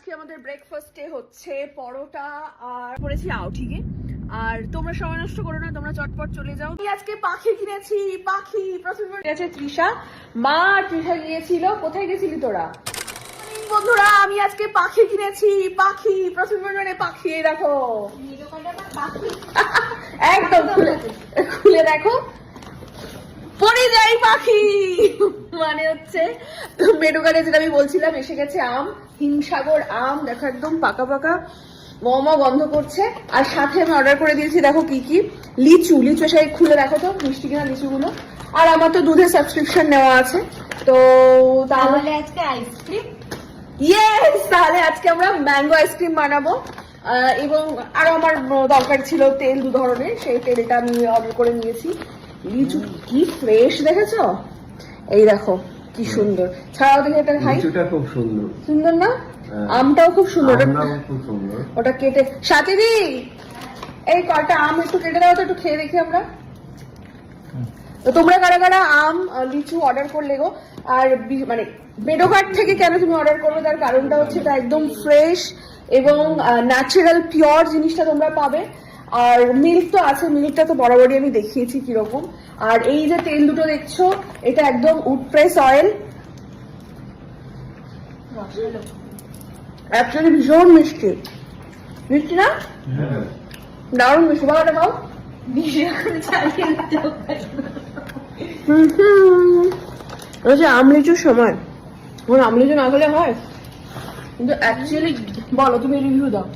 আজকে আমাদের ব্রেকফাস্টে হচ্ছে পরোটা আর করেছি আউঠিকে। আর তোমরা সময় নষ্ট করো না, তোমরা চটপট চলে যাও। আমি আজকে পাখি কিনেছি, পাখি প্রথমে গেছে তৃষা, মা তৃষা গিয়েছিল। কোথায় গেছিলি তোরা? বন্ধুরা আমি আজকে পাখি কিনেছি, পাখি প্রথমে পাখি, এই দেখো একদম খুলে দেখো, পরিযায়ী পাখি মানে হচ্ছে মেডোগার্ডে যেটা আমি বলছিলাম, এসে গেছে আম, হিমসাগর আম। দেখো একদম পাকা পাকা মমা গন্ধ করছে। আর সাথে আমি অর্ডার করে দিয়েছি দেখো কি কি, লিচু। লিচু এসে খুলে দেখো তো মিষ্টি কিনা লিচুগুলো। আর আমার তো দুধের সাবস্ক্রিপশন নেওয়া আছে, তো তাহলে আজকে আইসক্রিম, ইয়েস, তাহলে আজকে আমরা ম্যাঙ্গো আইসক্রিম বানাবো। এবং আরো আমার দরকার ছিল তেল, 2 ধরনের, সেই তেলটা আমি অর্ডার করে নিয়েছি। লিচু কি ফ্রেশ দেখেছো, এই দেখো কি সুন্দর। ছাড়াও দেখে এটা খাই, লিচুটা খুব সুন্দর, সুন্দর না? আমটাও খুব সুন্দর, খুব সুন্দর। ওটা কেটে সাথে দি, এই কটা আম একটু কেটে দাও তো, একটু খেয়ে দেখি আমরা। তো তোমরা কারা কারা আম লিচু অর্ডার করলে গো? আর মানে মেডোগার্ড থেকে কেন তুমি অর্ডার করবে, তার কারণটা হচ্ছে এটা একদম ফ্রেশ এবং ন্যাচারাল পিওর জিনিসটা তোমরা পাবে। আর মিল্ক তো আছে, মিল্কটা তো বরাবরই আমি দেখিয়েছি কিরকম। আর এই যে তেল দুটো দেখছো, এটা একদম উড প্রেস অয়েল, অ্যাকচুয়ালি ভীষণ মিষ্টি, মিষ্টি না? দারুণ মিষ্টি। বাবাটা খাও। আম লিচুর সময় আম লিচু না খেলে হয়, কিন্তু অ্যাকচুয়ালি বলো, তুমি রিভিউ দাও।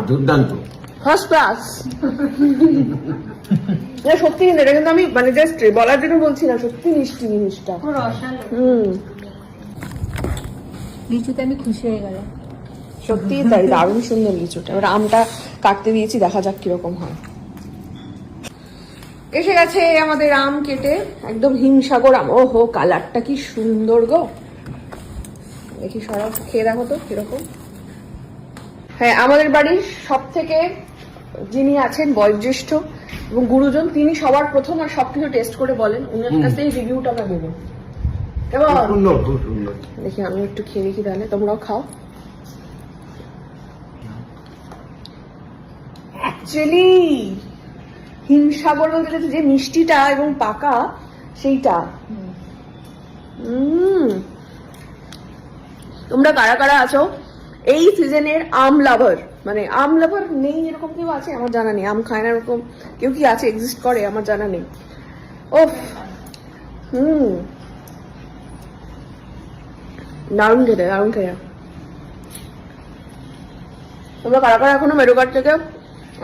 দুর্দান্ত, ফার্স্ট ক্লাস। সত্যি, কিন্তু এটা কিন্তু আমি মানে জাস্ট বলার জন্য বলছি না, সত্যি মিষ্টি জিনিসটা। লিচুতে আমি খুশি হয়ে গেলাম, সত্যি তাই, দারুণ সুন্দর লিচুটা। এবার আমটা কাটতে দিয়েছি, দেখা যাক কিরকম হয়। এসে গেছে আমাদের আম কেটে, একদম হিমসাগর আম। ওহো, কালারটা কি সুন্দর গো, দেখি সরাও, খেয়ে দেখো তো কিরকম। হ্যাঁ, আমাদের বাড়ির সব থেকে যিনি আছেন বয়োজ্যেষ্ঠ এবং গুরুজন, তিনি সবার প্রথম আর সবকিছু টেস্ট করে বলেন, উনার কাছে এই রিভিউটা আমরা দেবো। কেমন? দেখি আমি একটু খেয়ে দেখি, তাহলে তোমরাও খাও। অ্যাকচুয়ালি হিমসাগর বলতে যে মিষ্টিটা এবং পাকা সেইটা। তোমরা কারা কারা আছো এই সিজনের আম লাভার? মানে আম লাভার নেই এরকম কেউ আছে? আমার জানা নেই। আম খায় না এরকম কেউ কি আছে, এক্সিস্ট করে? আমার জানা নেই। ওফ, দারুণ খেতে, দারুণ খেতে। তোমরা কারা কারা এখনো মেডোগার্ড থেকে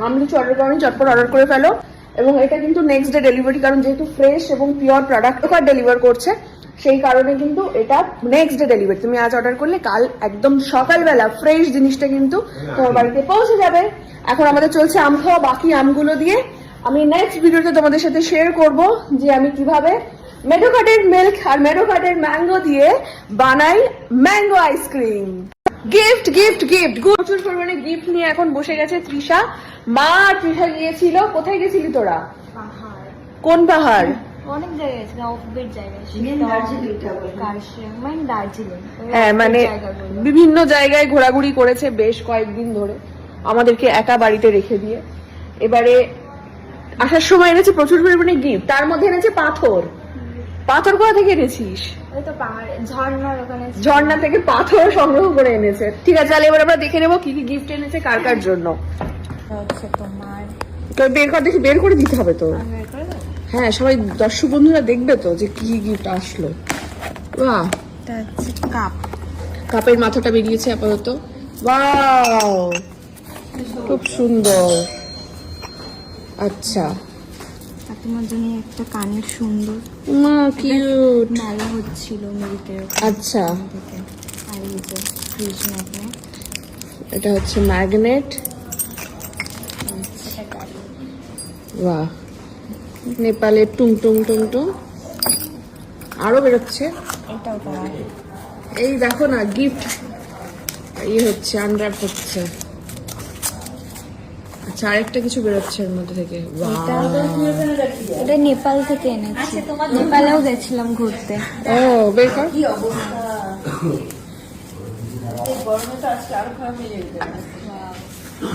আম লিচু অর্ডার করো, চটপট অর্ডার করে ফেলো। এবং এটা কিন্তু নেক্সট ডে ডেলিভারি, কারণ যেহেতু ফ্রেশ এবং পিওর প্রোডাক্ট ডেলিভার করছে, সেই কারণে কিন্তু এটা নেক্সট ডে ডেলিভারি। তুমি আজ অর্ডার করলে কাল একদম সকালবেলা ফ্রেশ জিনিসটা কিন্তু তোমার বাড়িতে পৌঁছে যাবে। এখন আমাদের চলছে আম খাওয়া, বাকি আমগুলো দিয়ে আমি নেক্সট ভিডিওতে তোমাদের সাথে শেয়ার করব যে আমি কিভাবে মেডোগার্ডের মিল্ক আর মেডোগার্ডের ম্যাঙ্গো দিয়ে বানাই mango ice cream. Gift gift gift, প্রচুর পরিমাণে গিফট নিয়ে এখন বসে গেছে তৃষা। মা তৃষা গিয়েছিল। কোথায় গেছিলি তোরা? পাহাড়। কোন পাহাড়? অনেক জায়গায় আছে, অফবিট জায়গায়, দার্জিলিং। হ্যাঁ, মানে বিভিন্ন জায়গায় ঘোরাঘুরি করেছে বেশ কয়েকদিন ধরে, আমাদেরকে একা বাড়িতে রেখে দিয়ে। এবারে আসার সময় এনেছে প্রচুর পরিমাণে গিফট, তার মধ্যে এনেছে পাথর। পাথর কোথা থেকে এনেছিস? ওই তো পাহাড়ে ঝর্ণার ওখানে, ঝর্ণা থেকে পাথর সংগ্রহ করে এনেছে। ঠিক আছে, তাহলে এবার আমরা দেখে নেবো কি কি গিফট এনেছে কার কার জন্য। হচ্ছে তোমার, তো বের কর, দেখি বের করে দিতে হবে তো। হ্যাঁ, সবাই দর্শক বন্ধুরা দেখবে তো যে কি গিফট আসলো। বাহ, এটা হচ্ছে কাপ। কাপের মাথাটা বেরিয়েছে আপাতত। ওয়াও, খুব সুন্দর। আচ্ছা, আর তোমার জন্য একটা কানের সুন্দর কিউট মালা হচ্ছিল মিল্কের। আচ্ছা, আর এই যে ফ্রিজ ম্যাগনেট, এটা হচ্ছে ম্যাগনেট। বাহ, নেপালের টুং টুং টুং টুং। আরো বেরোচ্ছে, এটাও তোমার। এই দেখো না, গিফট ইয়ে হচ্ছে, আনর্যাপ হচ্ছে। আচ্ছা, আরেকটা কিছু বেরোচ্ছে এর মধ্যে থেকে। এটা নেপাল থেকে এনেছি, নেপালেও গেছিলাম ঘুরতে। ও, বের কর।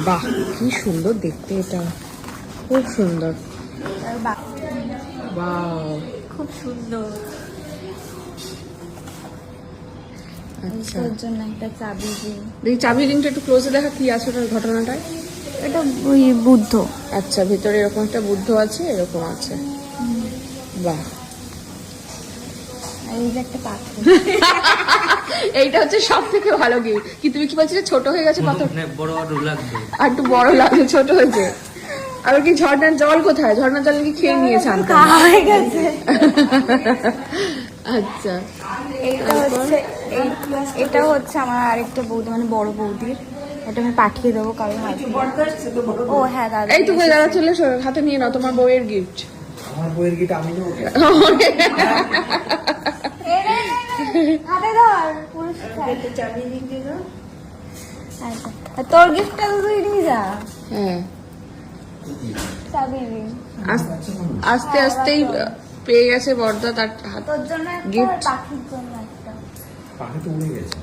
বাহ কি সুন্দর দেখতে, এটা খুব সুন্দর। বাহ খুব সুন্দর। আচ্ছা, ওর জন্য একটা চাবি ring। দেখি চাবি রিংটা একটু ক্লোজে দেখা কি আছে ওটার ঘটনাটায়। এটা ওই বুদ্ধ। আচ্ছা, ভিতরে এরকম একটা বুদ্ধ আছে, এরকম আছে। বাহ, আর এই যে একটা পাথর। এইটা হচ্ছে সব থেকে ভালো গিফট। কি তুমি কি বলছিলে ছোট হয়ে গেছে পাথর? বড় লাগবে, আর একটু বড় লাগছে, ছোট হয়েছে। আর কি ঝর্ণার জল কোথায়? ঝর্ণার জল কি খেয়ে নিয়েছে আনতে? হয়ে গেছে। আচ্ছা, এটা হচ্ছে আমার আরেকটা বৌদি, মানে বড় বৌদির। এটা আমি পাঠিয়ে দেবো কারণ ও হ্যাঁ দাদা। এই তুমি যারা চলে এসো, হাতে নিয়ে নাও তোমার বউয়ের গিফট। আমার বইয়ের গিটা আমি নেব। হাতে ধর পুরস্কার। চাবি ring দিয়ে দাও। আচ্ছা, আর তোর গিফটটা তো তুই নিয়ে যা। হ্যাঁ, চাবি ring। আস্তে আস্তেই পেয়ে গেছে বর্দা তার হাত। তোর জন্য একটা, Gift? পাখির জন্য একটা। পাখি তো উড়ে গেছে।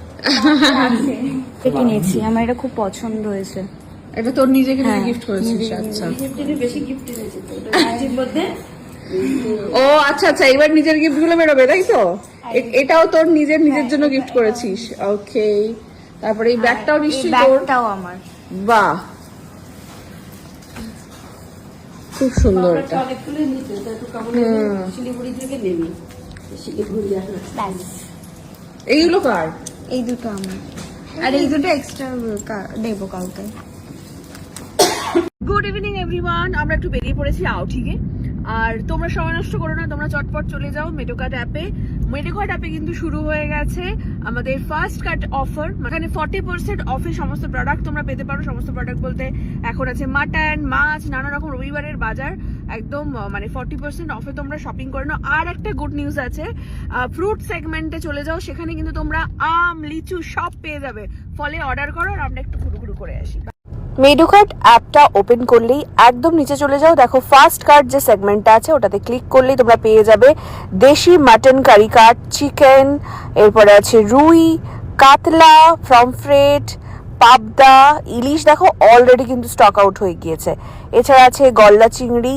এটা কিনেছি, আমার এটা খুব পছন্দ হয়েছে। এটা তোর নিজেকে হ্যাঁ, গিফট করেছিস? নিজে আচ্ছা, বেশি গিফট এনেছি তো এটার মধ্যে। ও আচ্ছা আচ্ছা, এবার নিজের গিফট গুলো বেরোবে তাই তো? এটাও তোর নিজের জন্য গিফট করেছিস? ওকে, তারপরে এই ব্যাগটাও নিশ্চয়ই তোর? ব্যাগটাও আমার। বাহ, খুব সুন্দর এটা। শিলিগুড়ি থেকে নেবি, শিলিগুড়ি ব্যাস, এইগুলো কার? এই দুটো আমার, আর এই দুটো এক্সট্রা দেবো কাউকে। গুড ইভিনিং এভরিওয়ান, আমরা একটু বেরিয়ে পড়েছি আউটিংয়ে। আর তোমরা সময় নষ্ট করো না, তোমরা চটপট চলে যাও মেডোকার্ট অ্যাপে। মেডোকার্ট অ্যাপে কিন্তু শুরু হয়ে গেছে আমাদের ফার্স্ট কাট অফার। এখানে 40% অফে সমস্ত প্রোডাক্ট তোমরা পেতে পারো। সমস্ত প্রোডাক্ট বলতে এখন আছে মাটন, মাছ, নানা রকম রবিবারের বাজার একদম মানে 40% অফে তোমরা শপিং করে নাও। আর একটা গুড নিউজ আছে, ফ্রুট সেগমেন্টে চলে যাও, সেখানে কিন্তু তোমরা আম, লিচু সব পেয়ে যাবে। ফলে অর্ডার করো আর আমরা একটু ঘুরু করে আসি। মেডোকার্ট অ্যাপটা ওপেন করলেই একদম নিচে চলে যাও, দেখো ফার্স্ট কার্ড যে সেগমেন্টটা আছে ওটাতে ক্লিক করলেই তোমরা পেয়ে যাবে দেশি মাটন কারি কাট, চিকেন, এরপরে আছে রুই, কাতলা, ফ্রমফ্রেট, পাবদা, ইলিশ দেখো অলরেডি কিন্তু স্টক আউট হয়ে গিয়েছে। এছাড়া আছে গলদা চিংড়ি,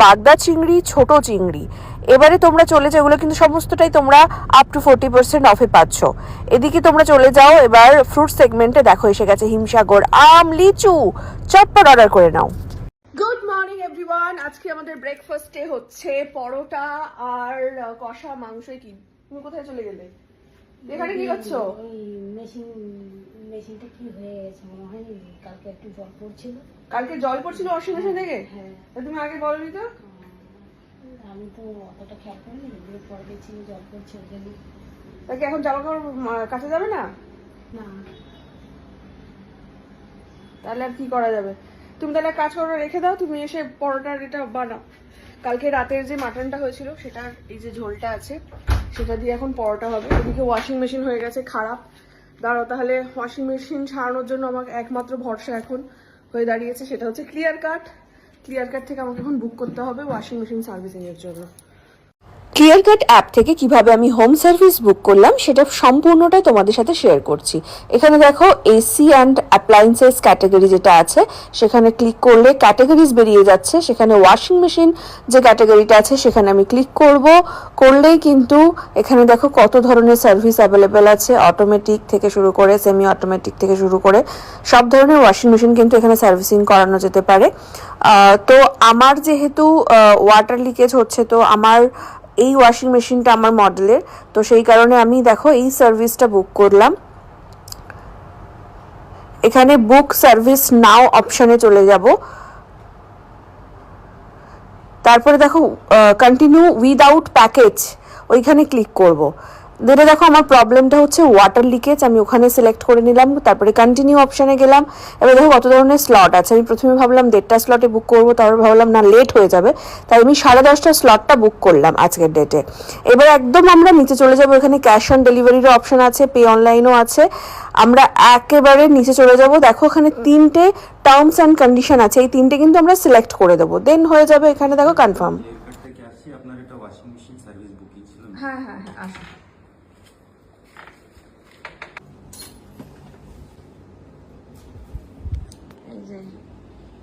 বাগদা চিংড়ি, ছোট চিংড়ি। এবারে তোমরা চলে যাও, এগুলো কিন্তু সমস্তটাই তোমরা আপ টু 40% অফে পাচ্ছ। এদিকে তোমরা চলে যাও এবার ফ্রুট সেগমেন্টে, দেখো এসে গেছে হিমসাগর, আম, লিচু, চটপট অর্ডার করে নাও। গুড মর্নিং এভরিওয়ান, আজকে আমাদের ব্রেকফাস্টে হচ্ছে পরোটা আর কষা মাংস। কি তুমি কোথায় চলে গেলে? এখানে কি করছো? ওই মেশিনটা কি হয়ে গেছে মনে হয়, কালকে একটু জল পড়ছিল। কালকে জল পড়ছিল ওয়াশিং মেশিন থেকে? হ্যাঁ, তা তুমি আগে বলনি তো? আমি তো অতটা খেয়াল করিনি, এগুলো পরে দেখছি জল পড়ছে ওই জন্য। তাকে এখন জামা কাপড় কাচা যাবে না? না, তাহলে আর কি করা যাবে? তুমি তাহলে কাজ করে রেখে দাও, তুমি এসে পরোটার এটা বানাও। কালকে রাতের যে মাটনটা হয়েছিল সেটার এই যে ঝোলটা আছে সেটা দিয়ে এখন পরোটা হবে। এদিকে ওয়াশিং মেশিন হয়ে গেছে খারাপ। দাঁড়াও, তাহলে ওয়াশিং মেশিন ছাড়ানোর জন্য আমার একমাত্র ভরসা এখন হয়ে দাঁড়িয়েছে, সেটা হচ্ছে ক্লিয়ার কাট। ক্লিয়ার কাট থেকে আমাকে এখন বুক করতে হবে ওয়াশিং মেশিন সার্ভিসিং এর জন্য। ক্লিয়ার কাট অ্যাপ থেকে কিভাবে আমি হোম সার্ভিস বুক করলাম সেটা সম্পূর্ণটাই তোমাদের সাথে শেয়ার করছি। এখানে দেখো এসি অ্যান্ড অ্যাপ্লায়েন্সেস ক্যাটাগরি যেটা আছে সেখানে ক্লিক করলে ক্যাটাগরিজ বেরিয়ে যাচ্ছে। সেখানে ওয়াশিং মেশিন যে ক্যাটাগরিটা আছে সেখানে আমি ক্লিক করলেই কিন্তু এখানে দেখো কত ধরনের সার্ভিস অ্যাভেলেবেল আছে, অটোমেটিক থেকে শুরু করে সেমি অটোমেটিক থেকে শুরু করে সব ধরনের ওয়াশিং মেশিন কিন্তু এখানে সার্ভিসিং করানো যেতে পারে। তো আমার যেহেতু ওয়াটার লিকেজ হচ্ছে, তো আমার এই ওয়াশিং মেশিনটা আমার মডেলের, তো সেই কারণে আমি দেখো এই সার্ভিসটা বুক করলাম। এখানে বুক সার্ভিস নাও অপশনে চলে যাব, তারপরে দেখো কন্টিনিউ উইদাউট প্যাকেজ ওইখানে ক্লিক করব। যেটা দেখো আমার প্রবলেমটা হচ্ছে ওয়াটার লিকেজ, আমি ওখানে সিলেক্ট করে নিলাম, তারপরে কন্টিনিউ অপশানে গেলাম। এবার দেখো কত ধরনের স্লট আছে। আমি প্রথমে ভাবলাম 1.5টা স্লটে বুক করবো, তারপর ভাবলাম না লেট হয়ে যাবে, তাই আমি 10:30টা স্লটটা বুক করলাম আজকের ডেটে। এবার একদম আমরা নিচে চলে যাবো, এখানে ক্যাশ অন ডেলিভারিরও অপশান আছে, পে অনলাইনও আছে। আমরা একেবারে নিচে চলে যাব, দেখো এখানে 3টে টার্মস অ্যান্ড কন্ডিশন আছে, এই 3টে কিন্তু আমরা সিলেক্ট করে দেবো, দেন হয়ে যাবে এখানে দেখো কনফার্ম। আপনার এটা ওয়াশিং মেশিন সার্ভিস বুকিং ছিল? হ্যাঁ হ্যাঁ হ্যাঁ, আসো।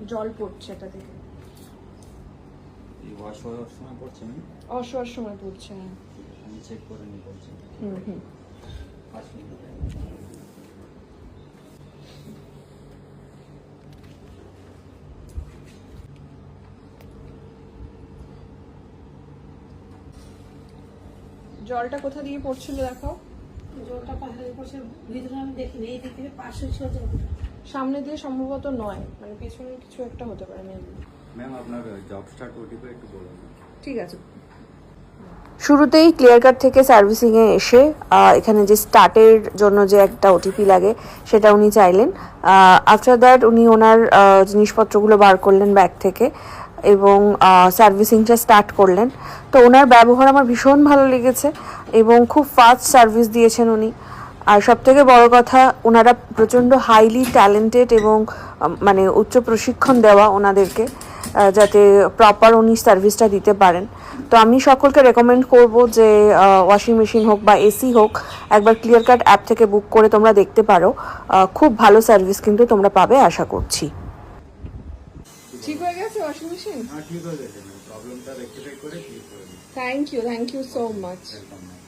জল পড়ছে এটা থেকে, এই ওয়াশ হওয়ার সময় পড়ছে না? অসহার সময় পড়ছে। হ্যাঁ, ঠিক আছে, আমি চেক করে নিয়ে বলছি। হুম। 5 মিনিট। জলটা কোথা দিয়ে পড়ছিল দেখাও। জলটা পাহাড়ের পাশে ভিতরে আমি দেখিনি, এই দিক থেকে পাশে ছিল জলটা। সামনে দিয়ে সম্ভবত নয়, মানে পেছনে কিছু একটা হতে পারে মেবি। ম্যাম আপনার জব স্টার্ট ওটিপি একটু বলুন। ঠিক আছে। শুরুতেই ক্লিয়ার কাট থেকে সার্ভিসিংয়ে এসে এখানে যে স্টার্টের জন্য যে একটা ওটিপি লাগে সেটা উনি চাইলেন। আফটার দ্যাট উনি ওনার জিনিসপত্রগুলো বার করলেন ব্যাগ থেকে এবং সার্ভিসিংটা স্টার্ট করলেন। তো ওনার ব্যবহার আমার ভীষণ ভালো লেগেছে এবং খুব ফাস্ট সার্ভিস দিয়েছেন উনি। আর সবথেকে বড় কথা, ওনারা প্রচণ্ড হাইলি ট্যালেন্টেড এবং মানে উচ্চ প্রশিক্ষণ দেওয়া ওনাদেরকে, যাতে প্রপার উনি সার্ভিসটা দিতে পারেন। তো আমি সকলকে রেকমেন্ড করব যে ওয়াশিং মেশিন হোক বা এসি হোক, একবার ক্লিয়ার কাট অ্যাপ থেকে বুক করে তোমরা দেখতে পারো। খুব ভালো সার্ভিস কিন্তু তোমরা পাবে আশা করছি। ঠিক হয়ে গেছে ওয়াশিং মেশিন? হ্যাঁ ঠিক হয়ে গেছে, প্রবলেমটা রেকটিফাই করে ঠিক করে দিই। Thank you so much. Welcome ma'am.